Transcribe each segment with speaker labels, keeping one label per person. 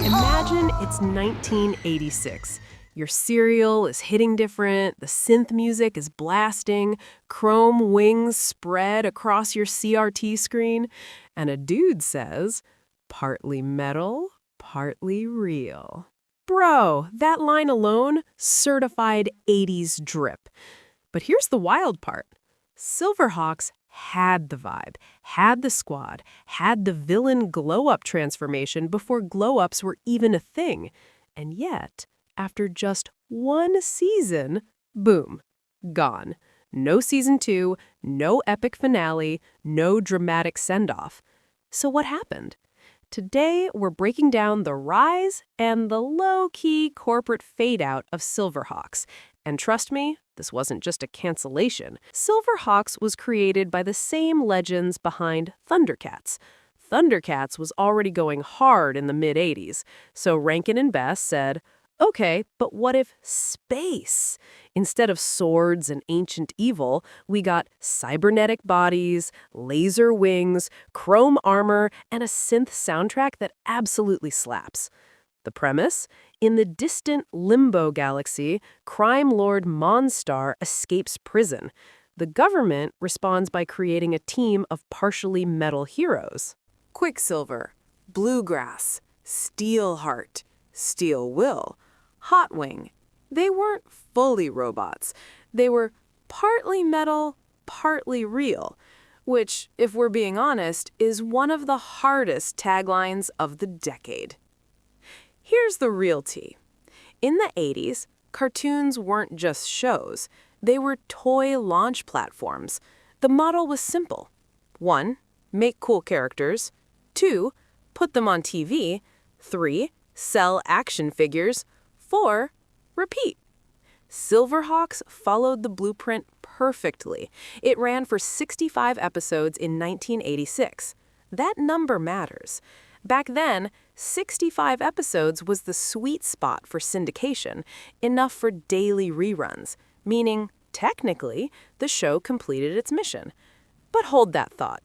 Speaker 1: Imagine it's 1986. Your cereal is hitting different, the synth music is blasting, chrome wings spread across your CRT screen, and a dude says, partly metal, partly real. Bro, that line alone, certified 80s drip. But here's the wild part. Silverhawks had the vibe, had the squad, had the villain glow-up transformation before glow-ups were even a thing. And yet, after just one season, boom, gone. No season 2, no epic finale, no dramatic send-off. So what happened? Today, we're breaking down the rise and the low-key corporate fade-out of Silverhawks. And trust me, this wasn't just a cancellation. Silverhawks was created by the same legends behind Thundercats. Thundercats was already going hard in the mid-80s, so Rankin and Bass said, okay, but what if space? Instead of swords and ancient evil, we got cybernetic bodies, laser wings, chrome armor, and a synth soundtrack that absolutely slaps. The premise? In the distant Limbo galaxy, crime lord Monstar escapes prison. The government responds by creating a team of partially metal heroes. Quicksilver, Bluegrass, Steelheart, Steel Will, Hotwing. They weren't fully robots. They were partly metal, partly real, which, if we're being honest, is one of the hardest taglines of the decade. Here's the real tea. In the 80s, cartoons weren't just shows. They were toy launch platforms. The model was simple. 1. Make cool characters. 2. Put them on TV. 3. Sell action figures. 4. Repeat. Silverhawks followed the blueprint perfectly. It ran for 65 episodes in 1986. That number matters. Back then, 65 episodes was the sweet spot for syndication, enough for daily reruns, meaning, technically, the show completed its mission. But hold that thought.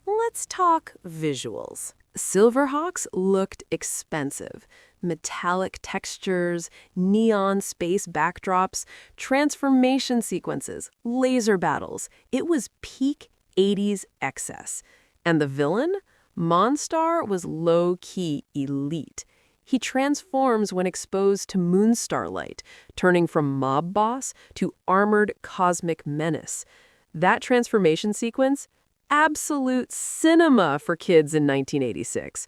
Speaker 1: Let's talk visuals. Silverhawks looked expensive. Metallic textures, neon space backdrops, transformation sequences, laser battles. It was peak 80s excess. And the villain? Monstar was low-key elite. He transforms when exposed to Moonstar light, turning from mob boss to armored cosmic menace. That transformation sequence? Absolute cinema for kids in 1986.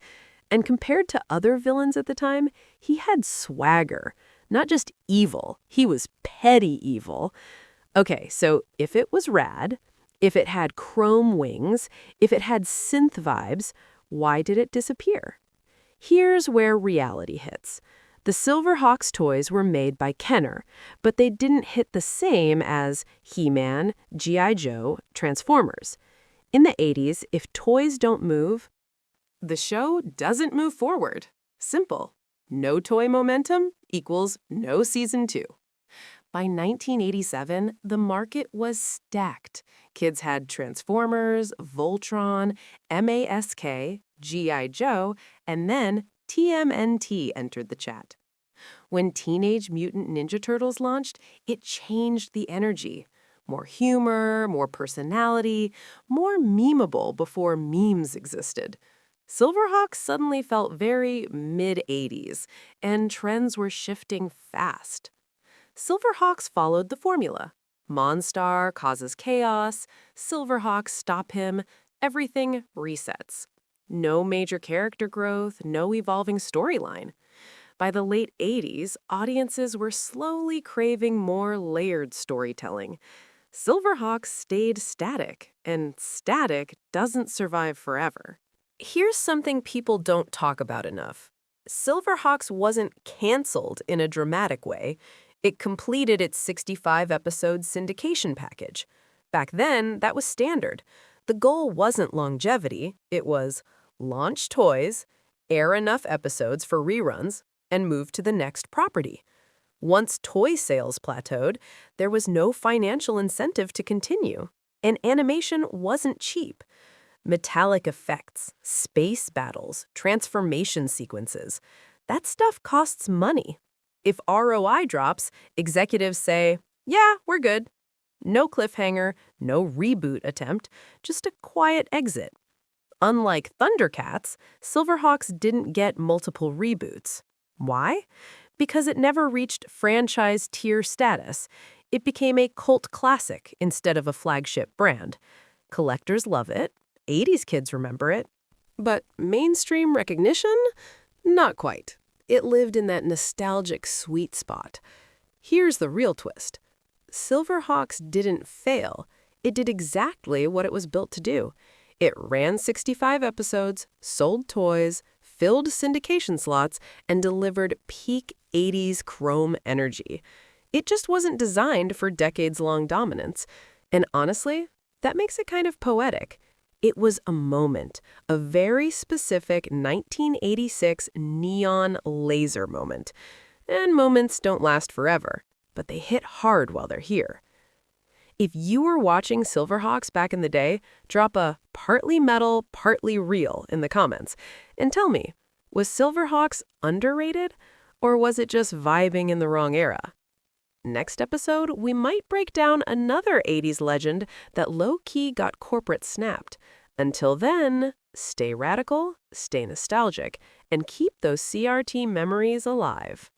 Speaker 1: And compared to other villains at the time, he had swagger. Not just evil, he was petty evil. Okay, so if it was rad, if it had chrome wings, if it had synth vibes, why did it disappear? Here's where reality hits. The Silverhawks toys were made by Kenner, but they didn't hit the same as He-Man, G.I. Joe, Transformers. In the 80s, if toys don't move, the show doesn't move forward. Simple. No toy momentum equals no season 2. By 1987, the market was stacked. Kids had Transformers, Voltron, MASK, G.I. Joe, and then TMNT entered the chat. When Teenage Mutant Ninja Turtles launched, it changed the energy. More humor, more personality, more memeable before memes existed. Silverhawks suddenly felt very mid-80s, and trends were shifting fast. Silverhawks followed the formula. Monstar causes chaos, Silverhawks stop him, everything resets. No major character growth, no evolving storyline. By the late 80s, audiences were slowly craving more layered storytelling. Silverhawks stayed static, and static doesn't survive forever. Here's something people don't talk about enough. Silverhawks wasn't canceled in a dramatic way. It completed its 65-episode syndication package. Back then, that was standard. The goal wasn't longevity. It was launch toys, air enough episodes for reruns, and move to the next property. Once toy sales plateaued, there was no financial incentive to continue. And animation wasn't cheap. Metallic effects, space battles, transformation sequences. That stuff costs money. If ROI drops, executives say, yeah, we're good. No cliffhanger, no reboot attempt, just a quiet exit. Unlike Thundercats, Silverhawks didn't get multiple reboots. Why? Because it never reached franchise tier status. It became a cult classic instead of a flagship brand. Collectors love it, 80s kids remember it, but mainstream recognition? Not quite. It lived in that nostalgic sweet spot. Here's the real twist. Silverhawks didn't fail. It did exactly what it was built to do. It ran 65 episodes, sold toys, filled syndication slots, and delivered peak 80s chrome energy. It just wasn't designed for decades-long dominance. And honestly, that makes it kind of poetic. It was a moment, a very specific 1986 neon laser moment. And moments don't last forever, but they hit hard while they're here. If you were watching Silverhawks back in the day, drop a partly metal, partly real in the comments. And tell me, was Silverhawks underrated, or was it just vibing in the wrong era? Next episode, we might break down another 80s legend that low-key got corporate snapped. Until then, stay radical, stay nostalgic, and keep those CRT memories alive.